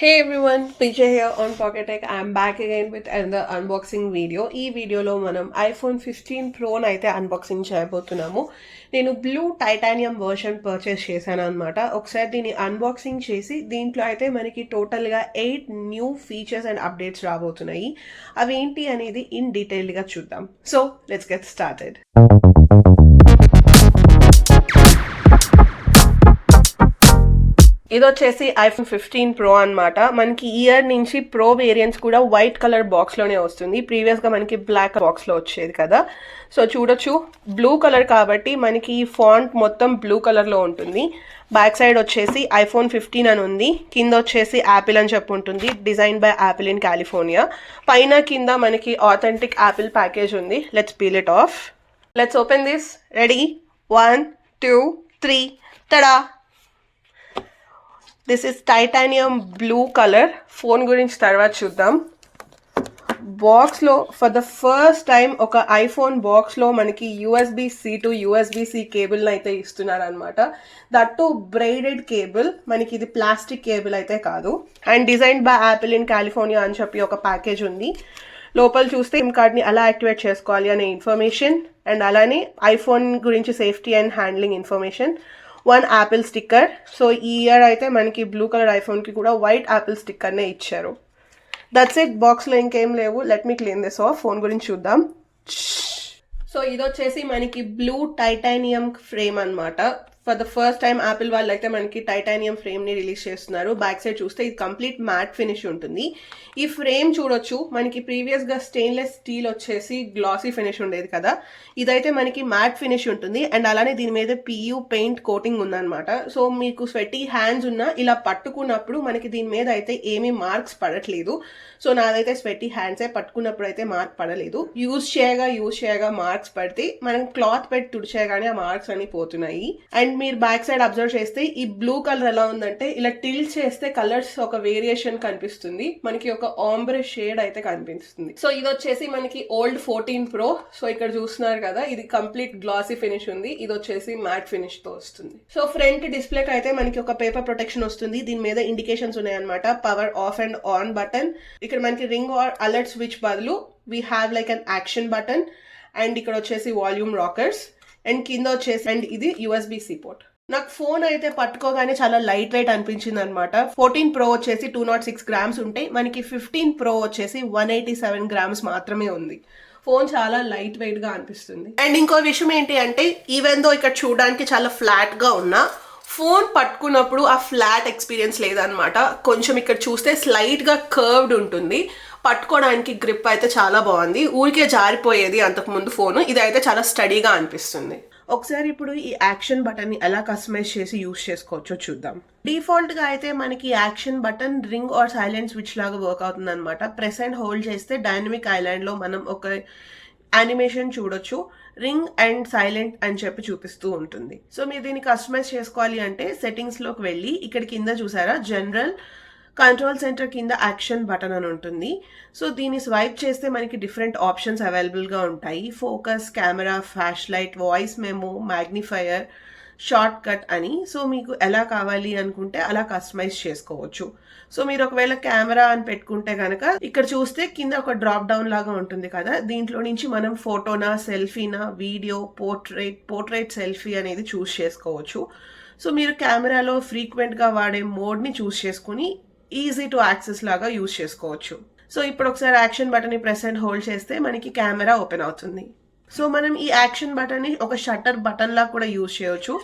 Hey everyone, PJ here on Pocket Tech. I'm back again with another unboxing video. ఈ వీడియోలో మనం iPhone 15 Pro అయితే unboxing చేయబోతున్నాము. నేను బ్లూ టైటానియం వర్షన్ పర్చేస్ చేశాను అనమాట. ఒకసారి దీన్ని అన్బాక్సింగ్ చేసి దీంట్లో అయితే మనకి టోటల్గా 8 న్యూ ఫీచర్స్ అండ్ అప్డేట్స్ రాబోతున్నాయి. అవి ఏంటి అనేది ఇన్ డీటెయిల్గా చూద్దాం. So let's get started. ఇది వచ్చేసి iPhone 15 Pro అనమాట. మనకి ఇయర్ నుంచి ప్రో వేరియంట్స్ కూడా వైట్ కలర్ బాక్స్లోనే వస్తుంది. ప్రీవియస్గా మనకి బ్లాక్ బాక్స్లో వచ్చేది కదా. సో చూడొచ్చు, బ్లూ కలర్ కాబట్టి మనకి ఈ ఫాంట్ మొత్తం బ్లూ కలర్లో ఉంటుంది. బ్యాక్ సైడ్ వచ్చేసి iPhone 15 అని ఉంది. కింద వచ్చేసి యాపిల్ అని చెప్పి ఉంటుంది. Design by Apple in California. పైన కింద మనకి ఆథెంటిక్ యాపిల్ ప్యాకేజ్ ఉంది. Let's peel it off. Let's open this. Ready? 1 2 3 tada. This is titanium blue colour. Phone గురించి తర్వాత చూద్దాం. బాక్స్లో ఫర్ ద ఫస్ట్ టైం ఒక ఐఫోన్ బాక్స్లో మనకి USB-C టు USB-C కేబుల్ని అయితే ఇస్తున్నారనమాట. That too braided cable. మనకి ఇది ప్లాస్టిక్ కేబుల్ అయితే కాదు. And design by Apple in California అని చెప్పి ఒక ప్యాకేజ్ ఉంది. లోపల చూస్తే సిమ్ కార్డ్ని ఎలా యాక్టివేట్ చేసుకోవాలి అనే ఇన్ఫర్మేషన్ అండ్ అలానే ఐఫోన్ గురించి safety and handling information. 1 Apple sticker. So ఈ ఇయర్ అయితే మనకి బ్లూ కలర్ ఐఫోన్కి కూడా వైట్ యాపిల్ స్టిక్కర్నే ఇచ్చారు. That's it. బాక్స్లో ఇంకేం లేవు. Let me clean this of. Phone గురించి చూద్దాం. సో ఇది వచ్చేసి మనకి బ్లూ టైటానియం ఫ్రేమ్ అనమాట. For the first time Apple వాళ్ళు అయితే మనకి టైటానియం ఫ్రేమ్ని రిలీజ్ చేస్తున్నారు. బ్యాక్ సైడ్ చూస్తే ఇది కంప్లీట్ మ్యాట్ ఫినిష్ ఉంటుంది. ఈ ఫ్రేమ్ చూడొచ్చు, మనకి ప్రీవియస్గా స్టెయిన్లెస్ స్టీల్ వచ్చేసి గ్లాసీ ఫినిష్ ఉండేది కదా. ఇదైతే మనకి మ్యాట్ ఫినిష్ ఉంటుంది. అండ్ అలానే దీని మీద PU పెయింట్ కోటింగ్ ఉందన్నమాట. సో మీకు స్వెటీ హ్యాండ్స్ ఉన్నా ఇలా పట్టుకున్నప్పుడు మనకి దీని మీద అయితే ఏమీ మార్క్స్ పడట్లేదు. సో నాదైతే స్వెటీ హ్యాండ్సే, పట్టుకున్నప్పుడు అయితే మార్క్ పడలేదు. యూజ్ చేయగా మార్క్స్ పడితే మనం క్లాత్ పెట్టి తుడిచేయగానే ఆ మార్క్స్ అన్ని పోతున్నాయి. అండ్ మీరు బ్యాక్ సైడ్ అబ్జర్వ్ చేస్తే ఈ బ్లూ కలర్ ఎలా ఉందంటే ఇలా టిల్ట్ చేస్తే కలర్స్ ఒక వేరియేషన్ కనిపిస్తుంది. మనకి ఒక ఆంబ్రే షేడ్ అయితే కనిపిస్తుంది. సో ఇది వచ్చేసి మనకి ఓల్డ్ 14 Pro. సో ఇక్కడ చూస్తున్నారు కదా, ఇది కంప్లీట్ గ్లాసీ ఫినిష్ ఉంది. ఇది వచ్చేసి మ్యాట్ ఫినిష్ తో వస్తుంది. సో ఫ్రంట్ డిస్ప్లేకి అయితే మనకి ఒక పేపర్ ప్రొటెక్షన్ వస్తుంది. దీని మీద ఇండికేషన్స్ ఉన్నాయన్నమాట. Power of and on button. ఇక్కడ మనకి రింగ్ ఆర్ అలర్ట్ స్విచ్ బదులు we have like an action button. And ఇక్కడ వచ్చేసి వాల్యూమ్ రాకర్స్. అండ్ కింద వచ్చేసి అండ్ ఇది USB-C పోర్ట్. నాకు ఫోన్ అయితే పట్టుకోగానే చాలా లైట్ వెయిట్ అనిపించింది అనమాట. 14 Pro వచ్చేసి 206 grams ఉంటాయి. మనకి 15 Pro వచ్చేసి 187 grams మాత్రమే ఉంది. ఫోన్ చాలా లైట్ వెయిట్ గా అనిపిస్తుంది. అండ్ ఇంకో విషయం ఏంటి అంటే, ఈవెన్ దో ఇక్కడ చూడడానికి చాలా ఫ్లాట్ గా ఉన్నా ఫోన్ పట్టుకున్నప్పుడు ఆ ఫ్లాట్ ఎక్స్పీరియన్స్ లేదనమాట. కొంచెం ఇక్కడ చూస్తే స్లైట్ గా కర్వ్డ్ ఉంటుంది. పట్టుకోవడానికి గ్రిప్ అయితే చాలా బాగుంది. ఊరికే జారిపోయేది అంతకుముందు ఫోను. ఇది అయితే చాలా స్టడీగా అనిపిస్తుంది. ఒకసారి ఇప్పుడు ఈ యాక్షన్ బటన్ని ఎలా కస్టమైజ్ చేసి యూజ్ చేసుకోవచ్చో చూద్దాం. డిఫాల్ట్ గా అయితే మనకి action button ring or silent switch లాగా వర్క్ అవుతుంది అనమాట. ప్రెస్ అండ్ హోల్డ్ చేస్తే డైనమిక్ ఐలాండ్ లో మనం ఒక యానిమేషన్ చూడొచ్చు. రింగ్ అండ్ సైలెంట్ అని చెప్పి చూపిస్తూ ఉంటుంది. సో మీరు దీన్ని కస్టమైజ్ చేసుకోవాలి అంటే సెట్టింగ్స్ లోకి వెళ్ళి ఇక్కడ కింద చూసారా, జనరల్ కంట్రోల్ సెంటర్ కింద యాక్షన్ బటన్ అని ఉంటుంది. సో దీన్ని స్వైప్ చేస్తే మనకి డిఫరెంట్ ఆప్షన్స్ అవైలబుల్గా ఉంటాయి. Focus, camera, flash light, voice memo, magnifier, shortcut అని. సో మీకు ఎలా కావాలి అనుకుంటే అలా కస్టమైజ్ చేసుకోవచ్చు. సో మీరు ఒకవేళ కెమెరా అని పెట్టుకుంటే కనుక ఇక్కడ చూస్తే కింద ఒక డ్రాప్ డౌన్ లాగా ఉంటుంది కదా. దీంట్లో నుంచి మనం ఫోటోనా, సెల్ఫీనా, వీడియో, పోర్ట్రేట్ సెల్ఫీ అనేది చూస్ చేసుకోవచ్చు. సో మీరు కెమెరాలో ఫ్రీక్వెంట్గా వాడే మోడ్ని చూస్ చేసుకుని ఈజీ టు యాక్సెస్ లాగా యూజ్ చేసుకోవచ్చు. సో ఇప్పుడు ఒకసారి యాక్షన్ బటన్ని ప్రెస్ అండ్ హోల్డ్ చేస్తే మనకి కెమెరా ఓపెన్ అవుతుంది. సో మనం ఈ యాక్షన్ బటన్ని ఒక షట్టర్ బటన్ లాగా కూడా యూజ్ చేయొచ్చు.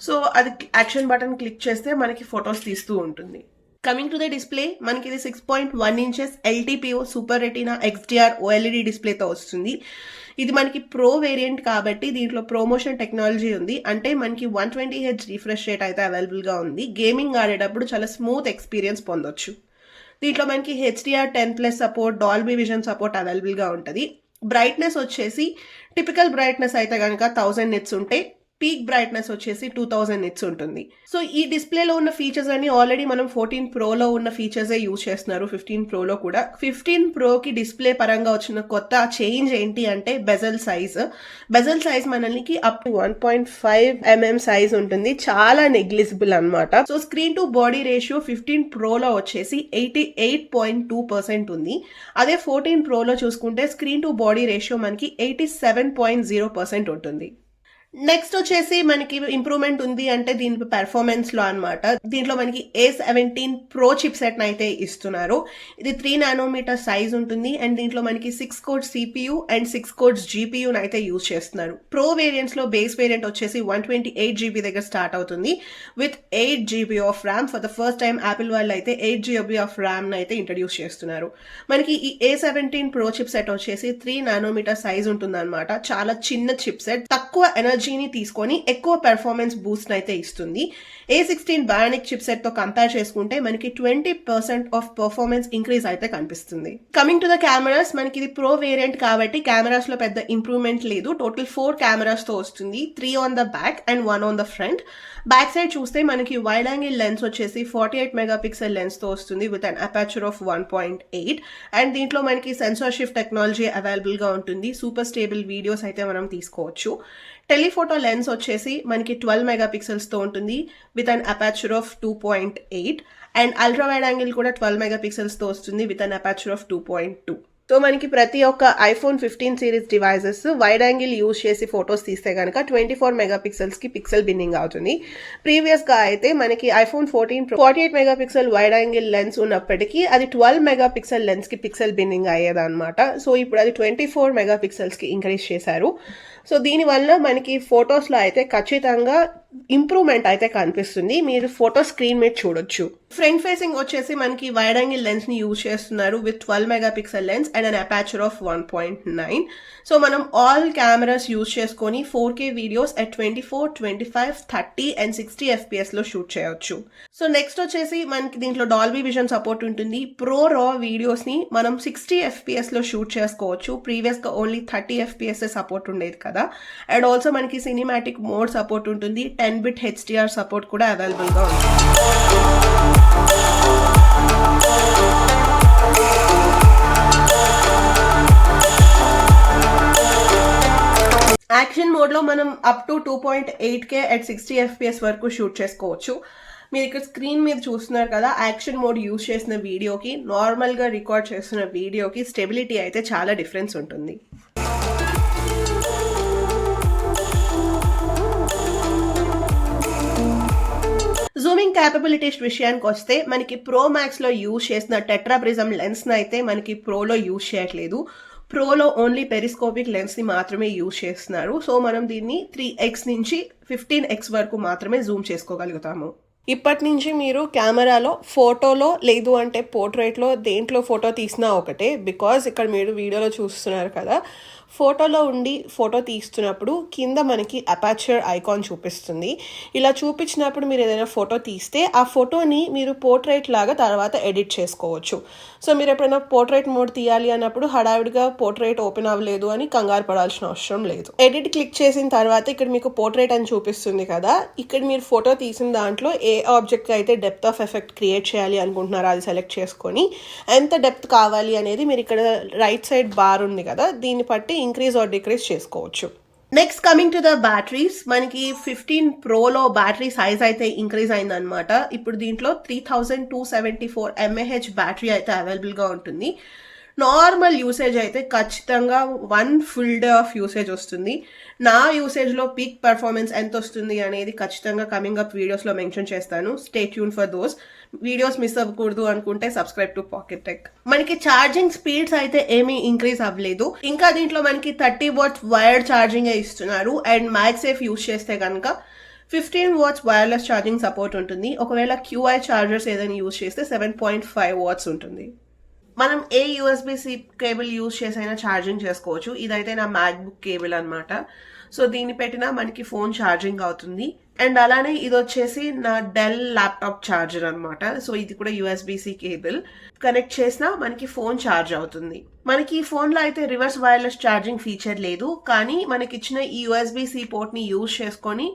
సో అది యాక్షన్ బటన్ క్లిక్ చేస్తే మనకి ఫొటోస్ తీస్తూ ఉంటుంది. కమింగ్ టు ద డిస్ప్లే, మనకి ఇది 6.1 inches LTPO super retina XDR OLED డిస్ప్లేతో వస్తుంది. ఇది మనకి ప్రో వేరియంట్ కాబట్టి దీంట్లో ప్రమోషన్ టెక్నాలజీ ఉంది. అంటే మనకి 120Hz రిఫ్రెష్ రేట్ అయితే అవైలబుల్గా ఉంది. గేమింగ్ ఆడేటప్పుడు చాలా స్మూత్ ఎక్స్పీరియన్స్ పొందొచ్చు. దీంట్లో మనకి HDR10+ support, Dolby vision support అవైలబుల్గా ఉంటుంది. బ్రైట్నెస్ వచ్చేసి టిపికల్ బ్రైట్నెస్ అయితే కనుక 1000 nits ఉంటే పీక్ బ్రైట్నెస్ వచ్చేసి 2000 నిట్స్ ఉంటుంది. సో ఈ డిస్ప్లేలో ఉన్న ఫీచర్స్ అన్ని ఆల్రెడీ మనం 14 ప్రోలో ఉన్న ఫీచర్సే యూజ్ చేస్తున్నారు 15 ప్రోలో కూడా. 15 ప్రోకి డిస్ప్లే పరంగా వచ్చిన కొత్త చేంజ్ ఏంటి అంటే బెజల్ సైజ్ మనకి అప్ టు 1.5 mm సైజ్ ఉంటుంది, చాలా నెగ్లిజిబుల్ అన్నమాట. So screen to body ratio 15 ప్రోలో వచ్చేసి 88.2% ఉంది. అదే 14 ప్రోలో చూసుకుంటే స్క్రీన్ టు బాడీ రేషియో మనకి 87.0% ఉంటుంది. నెక్స్ట్ వచ్చేసి మనకి ఇంప్రూవ్మెంట్ ఉంది అంటే దీని పెర్ఫార్మెన్స్ లో అనమాట. దీంట్లో మనకి A17 Pro చిప్సెట్ అయితే ఇస్తున్నారు. ఇది 3 nm సైజ్ ఉంటుంది అండ్ దీంట్లో మనకి 6 core CPU and 6 course GPU అయితే యూజ్ చేస్తున్నారు. ప్రో వేరియంట్స్ లో బేస్ వేరియంట్ వచ్చేసి 128 GB దగ్గర స్టార్ట్ అవుతుంది with 8 GB of RAM. For the first time Apple వాళ్ళు అయితే 8 GB ఆఫ్ ర్యామ్ అయితే ఇంట్రడ్యూస్ చేస్తున్నారు. మనకి ఈ A17 Pro చిప్సెట్ వచ్చేసి 3 nm సైజ్ ఉంటుంది అనమాట. చాలా చిన్న చిప్సెట్, తక్కువ ఎనర్జీని తీసుకొని ఎక్కువ పెర్ఫార్మెన్స్ బూస్ట్ అయితే ఇస్తుంది. A16 బయానిక్ చిప్సెట్ తో కంపేర్ చేసుకుంటే మనకి 20% ఆఫ్ పర్ఫార్మెన్స్ ఇంక్రీజ్ అయితే కనిపిస్తుంది. కమింగ్ టు ద కెమెరాస్, మనకి ఇది ప్రో వేరియంట్ కాబట్టి కెమెరాస్ లో పెద్ద ఇంప్రూవ్మెంట్ లేదు. టోటల్ 4 కెమెరాస్ తో వస్తుంది, 3 on the back and 1 on the front. Back side చూస్తే మనకి వైడ్ యాంగిల్ లెన్స్ వచ్చేసి 48 మెగాపిక్సెల్ లెన్స్ తో వస్తుంది with an aperture of 1.8 and దీంట్లో మనకి సెన్సార్ షిఫ్ట్ టెక్నాలజీ అవైలబుల్ గా ఉంటుంది. సూపర్ స్టేబుల్ వీడియోస్ అయితే మనం తీసుకోవచ్చు. టెలిఫోటో లెన్స్ వచ్చేసి మనకి 12 మెగాపిక్సెల్స్ తో ఉంటుంది with an aperture of 2.8 and ultra wide angle కూడా 12 మెగాపిక్సెల్స్ తో వస్తుంది with an aperture of 2.2. So మనకి ప్రతి ఒక్క iPhone 15 series devices wide angle use చేసి ఫొటోస్ తీస్తే కనుక 24 మెగాపిక్సెల్స్ కి పిక్సెల్ బిన్నింగ్ అవుతుంది. ప్రీవియస్ గా అయితే మనకి iPhone 14 48 megapixel wide angle lens ఉన్నప్పటికీ అది 12 మెగాపిక్సెల్ లెన్స్ కి పిక్సెల్ బిన్నింగ్ అయ్యేదన్నమాట. సో ఇప్పుడు అది 24 మెగాపిక్సెల్స్ కి ఇంక్రీజ్ చేశారు. సో దీనివల్ల మనకి ఫొటోస్లో అయితే ఖచ్చితంగా ఇంప్రూవ్మెంట్ అయితే కనిపిస్తుంది. మీరు ఫోటో స్క్రీన్ మీద చూడొచ్చు. ఫ్రంట్ ఫేసింగ్ వచ్చేసి మనకి వైడ్ యాంగిల్ లెన్స్ ని యూజ్ చేస్తున్నారు with 12 megapixel lens and an aperture of 1.9. So మనం ఆల్ కెమెరాస్ యూజ్ చేసుకొని 4K videos at 24, 25, 30 and 60 FPS లో షూట్ చేయొచ్చు. సో నెక్స్ట్ వచ్చేసి మనకి దీంట్లో డాల్బీ విజన్ సపోర్ట్ ఉంటుంది. ప్రో రా వీడియోస్ ని మనం 60 FPS లో షూట్ చేసుకోవచ్చు. ప్రీవియస్ గా ఓన్లీ 30 FPS సపోర్ట్ ఉండేది కదా. అండ్ ఆల్సో మనకి సినిమాటిక్ మోడ్ సపోర్ట్ ఉంటుంది. 10-bit HDR సపోర్ట్ కూడా అవైలబుల్ గా ఉంది. యాక్షన్ మోడ్ లో మనం up to 2.8K at 60 FPS వరకు షూట్ చేసుకోవచ్చు. మీరు ఇక్కడ స్క్రీన్ మీద చూస్తున్నారు కదా, యాక్షన్ మోడ్ యూజ్ చేసిన వీడియోకి నార్మల్ గా రికార్డ్ చేస్తున్న వీడియోకి స్టెబిలిటీ అయితే చాలా డిఫరెన్స్ ఉంటుంది. జూమింగ్ క్యాపబిలిటీస్ విషయానికి వస్తే మనకి ప్రో మ్యాక్స్ లో యూజ్ చేసిన టెట్రా ప్రిజం లెన్స్ అయితే మనకి ప్రోలో యూజ్ చేయట్లేదు. ప్రోలో ఓన్లీ పెరిస్కోపిక్ లెన్స్ ని మాత్రమే యూజ్ చేస్తున్నారు. సో మనం దీన్ని 3x నుంచి 15x వరకు మాత్రమే జూమ్ చేసుకోగలుగుతాము. ఇప్పటి నుంచి మీరు కెమెరాలో ఫోటోలో లేదు అంటే పోర్ట్రేట్లో దేంట్లో ఫోటో తీసినా ఒకటే. బికాజ్ ఇక్కడ మీరు వీడియోలో చూస్తున్నారు కదా, ఫోటోలో ఉండి ఫోటో తీస్తున్నప్పుడు కింద మనకి అపర్చర్ ఐకాన్ చూపిస్తుంది. ఇలా చూపించినప్పుడు మీరు ఏదైనా ఫోటో తీస్తే ఆ ఫోటోని మీరు పోర్ట్రేట్ లాగా తర్వాత ఎడిట్ చేసుకోవచ్చు. సో మీరు ఎప్పుడైనా పోర్ట్రేట్ మోడ్ తీయాలి అన్నప్పుడు హడావిడిగా పోర్ట్రేట్ ఓపెన్ అవ్వలేదు అని కంగారు పడాల్సిన అవసరం లేదు. ఎడిట్ క్లిక్ చేసిన తర్వాత ఇక్కడ మీకు పోర్ట్రేట్ అని చూపిస్తుంది కదా, ఇక్కడ మీరు ఫోటో తీసిన దాంట్లో ఏ ఆబ్జెక్ట్ అయితే డెప్త్ ఆఫ్ ఎఫెక్ట్ క్రియేట్ చేయాలి అనుకుంటున్నారో అది సెలెక్ట్ చేసుకొని ఎంత డెప్త్ కావాలి అనేది మీరు ఇక్కడ రైట్ సైడ్ బార్ ఉంది కదా, దీన్ని బట్టి ఇంక్రీజ్ ఆర్ డిక్రీజ్ చేసుకోవచ్చు. Next coming to the batteries, మనకి 15 ప్రోలో బ్యాటరీ సైజ్ అయితే ఇంక్రీజ్ అయిందనమాట. ఇప్పుడు దీంట్లో 3274 mAh బ్యాటరీ అయితే అవైలబుల్గా ఉంటుంది. నార్మల్ యూసేజ్ అయితే ఖచ్చితంగా 1 full day ఆఫ్ యూసేజ్ వస్తుంది. నా యూసేజ్లో పీక్ పర్ఫార్మెన్స్ ఎంత వస్తుంది అనేది ఖచ్చితంగా కమింగ్ అప్ వీడియోస్లో మెన్షన్ చేస్తాను. Stay tune for those. Videos miss అవ్వకూడదు అనుకుంటే సబ్స్క్రైబ్ టు పాకెట్ టెక్. మనకి ఛార్జింగ్ స్పీడ్స్ అయితే ఏమీ ఇంక్రీజ్ అవ్వలేదు. ఇంకా దీంట్లో మనకి 30 watts వైర్డ్ ఛార్జింగ్ ఇస్తున్నారు. అండ్ మ్యాగ్సేఫ్ యూజ్ చేస్తే కనుక 15 watts వైర్లెస్ ఛార్జింగ్ సపోర్ట్ ఉంటుంది. ఒకవేళ QI ఛార్జర్స్ ఏదైనా యూజ్ చేస్తే 7.5 watts ఉంటుంది. మనం ఏ USB-C కేబుల్ యూజ్ చేసైనా ఛార్జింగ్ చేసుకోవచ్చు. ఇదైతే నా MacBook కేబుల్ అనమాట. సో దీన్ని పెట్టినా మనకి ఫోన్ ఛార్జింగ్ అవుతుంది. అండ్ అలానే ఇది వచ్చేసి నా డెల్ ల్యాప్టాప్ ఛార్జర్ అనమాట. సో ఇది కూడా యూఎస్బిసి కేబుల్. కనెక్ట్ చేసినా మనకి ఫోన్ ఛార్జ్ అవుతుంది. మనకి ఈ ఫోన్లో అయితే రివర్స్ వైర్లెస్ ఛార్జింగ్ ఫీచర్ లేదు, కానీ మనకి ఇచ్చిన ఈ యూఎస్బిసి పోర్ట్ని యూజ్ చేసుకొని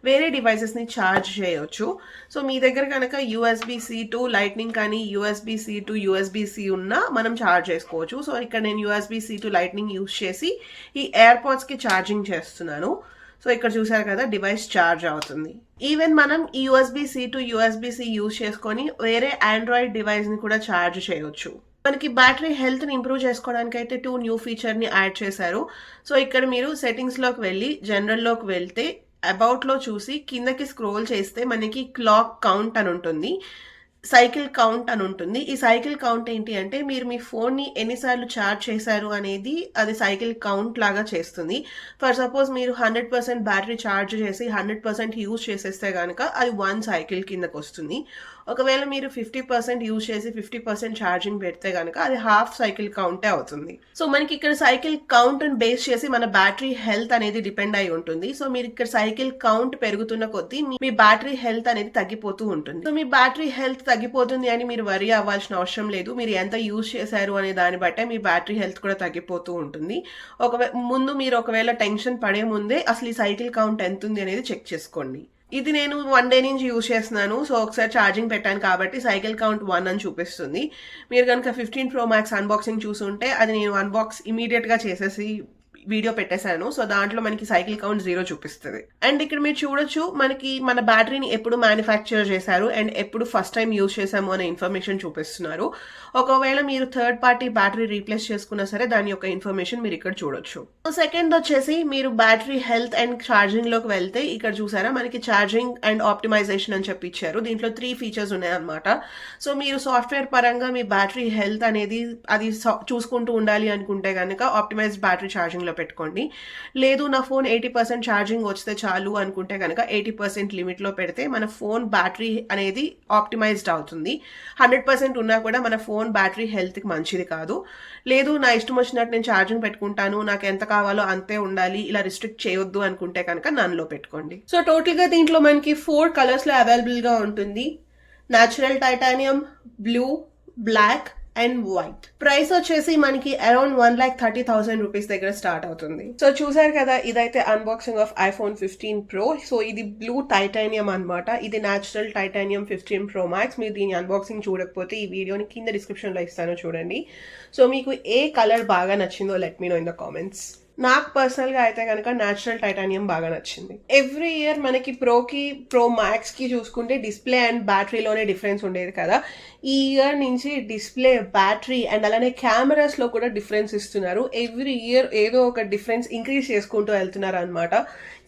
వేరే డివైసెస్ని ఛార్జ్ చేయొచ్చు. సో మీ దగ్గర కనుక యూఎస్బిసి టు లైట్నింగ్ కానీ యూఎస్బిసి టు యూఎస్బిసి ఉన్నా మనం ఛార్జ్ చేసుకోవచ్చు. సో ఇక్కడ నేను యూఎస్బిసి టు లైట్నింగ్ యూజ్ చేసి ఈ ఎయిర్పాడ్స్కి ఛార్జింగ్ చేస్తున్నాను. సో ఇక్కడ చూసారు కదా, డివైస్ ఛార్జ్ అవుతుంది. ఈవెన్ మనం ఈ యూఎస్బిసి టు యూఎస్బిసి యూజ్ చేసుకొని వేరే ఆండ్రాయిడ్ డివైస్ని కూడా ఛార్జ్ చేయొచ్చు. మనకి బ్యాటరీ హెల్త్ని ఇంప్రూవ్ చేసుకోవడానికి అయితే 2 న్యూ ఫీచర్ని యాడ్ చేశారు. సో ఇక్కడ మీరు సెట్టింగ్స్లోకి వెళ్ళి జనరల్లోకి వెళ్తే అబౌట్లో చూసి కిందకి స్క్రోల్ చేస్తే మనకి క్లాక్ కౌంట్ అని ఉంటుంది, సైకిల్ కౌంట్ అని ఉంటుంది. ఈ సైకిల్ కౌంట్ ఏంటి అంటే మీరు మీ ఫోన్ని ఎన్నిసార్లు ఛార్జ్ చేశారు అనేది అది సైకిల్ కౌంట్ లాగా చేస్తుంది. ఫర్ సపోజ్ మీరు 100% బ్యాటరీ ఛార్జ్ చేసి 100% యూజ్ చేసేస్తే కనుక అది 1 సైకిల్ కిందకు వస్తుంది. ఒకవేళ మీరు 50% యూజ్ చేసి 50% ఛార్జింగ్ పెడితే కనుక అది హాఫ్ సైకిల్ కౌంటే అవుతుంది. సో మనకి ఇక్కడ సైకిల్ కౌంట్ బేస్ చేసి మన బ్యాటరీ హెల్త్ అనేది డిపెండ్ అయి ఉంటుంది. సో మీరు ఇక్కడ సైకిల్ కౌంట్ పెరుగుతున్న కొద్దీ మీ బ్యాటరీ హెల్త్ అనేది తగ్గిపోతూ ఉంటుంది. సో మీ బ్యాటరీ హెల్త్ తగ్గిపోతుంది అని మీరు వరీ అవ్వాల్సిన అవసరం లేదు. మీరు ఎంత యూజ్ చేశారు అనే దాన్ని బట్టే మీ బ్యాటరీ హెల్త్ కూడా తగ్గిపోతూ ఉంటుంది. మీరు ఒకవేళ టెన్షన్ పడే ముందే అసలు ఈ సైకిల్ కౌంట్ ఎంత ఉంది అనేది చెక్ చేసుకోండి. ఇది నేను 1 డే నుంచి యూజ్ చేస్తున్నాను. సో ఒకసారి ఛార్జింగ్ పెట్టాను కాబట్టి సైకిల్ కౌంట్ 1 అని చూపిస్తుంది. మీరు కనుక 15 Pro Max అన్బాక్సింగ్ చూసుంటే అది నేను అన్బాక్స్ ఇమీడియట్గా చేసేసి వీడియో పెట్టేశాను. సో దాంట్లో మనకి సైకిల్ కౌంట్ 0 చూపిస్తుంది. అండ్ ఇక్కడ మీరు చూడొచ్చు మనకి మన బ్యాటరీని ఎప్పుడు మ్యానుఫ్యాక్చర్ చేశారు అండ్ ఎప్పుడు ఫస్ట్ టైం యూజ్ చేసాము అనే ఇన్ఫర్మేషన్ చూపిస్తున్నారు. ఒకవేళ మీరు థర్డ్ పార్టీ బ్యాటరీ రీప్లేస్ చేసుకున్నా సరే దాని యొక్క ఇన్ఫర్మేషన్ మీరు ఇక్కడ చూడొచ్చు. సో సెకండ్ వచ్చేసి మీరు బ్యాటరీ హెల్త్ అండ్ ఛార్జింగ్ లోకి వెళ్తే ఇక్కడ చూసారా మనకి ఛార్జింగ్ అండ్ ఆప్టిమైజేషన్ అని చెప్పి ఇచ్చారు. దీంట్లో 3 ఫీచర్స్ ఉన్నాయన్నమాట. సో మీరు సాఫ్ట్వేర్ పరంగా మీ బ్యాటరీ హెల్త్ అనేది అది చూసుకుంటూ ఉండాలి అనుకుంటే కనుక ఆప్టిమైజ్డ్ బ్యాటరీ ఛార్జింగ్ లో పెట్టుకోండి. లేదు నా ఫోన్ 80% ఛార్జింగ్ వస్తే చాలు అనుకుంటే కనుక 80% లిమిట్లో పెడితే మన ఫోన్ బ్యాటరీ అనేది ఆప్టిమైజ్డ్ అవుతుంది. 100% ఉన్నా కూడా మన ఫోన్ బ్యాటరీ హెల్త్కి మంచిది కాదు. లేదు నా ఇష్టం వచ్చినట్టు నేను ఛార్జింగ్ పెట్టుకుంటాను, నాకు ఎంత కావాలో అంతే ఉండాలి, ఇలా రిస్ట్రిక్ట్ చేయొద్దు అనుకుంటే కనుక నన్లో పెట్టుకోండి. సో టోటల్గా దీంట్లో మనకి 4 కలర్స్లో అవైలబుల్గా ఉంటుంది. Natural titanium, blue, black and white. Price వచ్చేసి మనకి అరౌండ్ 1,30,000 రూపీస్ దగ్గర స్టార్ట్ అవుతుంది. సో చూసారు కదా, ఇదైతే unboxing of iPhone 15 Pro. So ఇది బ్లూ టైటానియం అన్నమాట. ఇది న్యాచురల్ టైటానియం 15 Pro Max. మీరు దీని అన్బాక్సింగ్ చూడకపోతే ఈ వీడియోని కింద డిస్క్రిప్షన్ లో ఇస్తాను చూడండి. సో మీకు ఏ కలర్ బాగా నచ్చిందో let me know in the comments. నాకు పర్సనల్గా అయితే కనుక న్యాచురల్ టైటానియం బాగా నచ్చింది. ఎవ్రీ ఇయర్ మనకి ప్రో మ్యాక్స్కి చూసుకుంటే డిస్ప్లే అండ్ బ్యాటరీలోనే డిఫరెన్స్ ఉండేది కదా. ఈ ఇయర్ నుంచి డిస్ప్లే, బ్యాటరీ అండ్ అలానే కెమెరాస్లో కూడా డిఫరెన్స్ ఇస్తున్నారు. ఎవ్రీ ఇయర్ ఏదో ఒక డిఫరెన్స్ ఇంక్రీజ్ చేసుకుంటూ వెళ్తున్నారు అనమాట.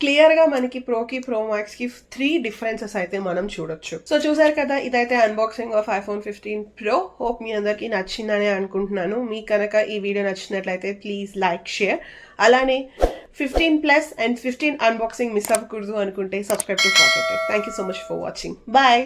క్లియర్గా మనకి ప్రో మ్యాక్స్కి 3 డిఫరెన్సెస్ అయితే మనం చూడొచ్చు. సో చూసారు కదా, ఇదైతే unboxing of iPhone 15 Pro. Hope మీ అందరికీ నచ్చిందనే అనుకుంటున్నాను. మీకు కనుక ఈ వీడియో నచ్చినట్లయితే ప్లీజ్ లైక్, షేర్. అలానే 15+ అండ్ 15 అన్బాక్సింగ్ మిస్ అవ్వకూడదు అనుకుంటే subscribe to Pocket. Thank you so much for watching. Bye.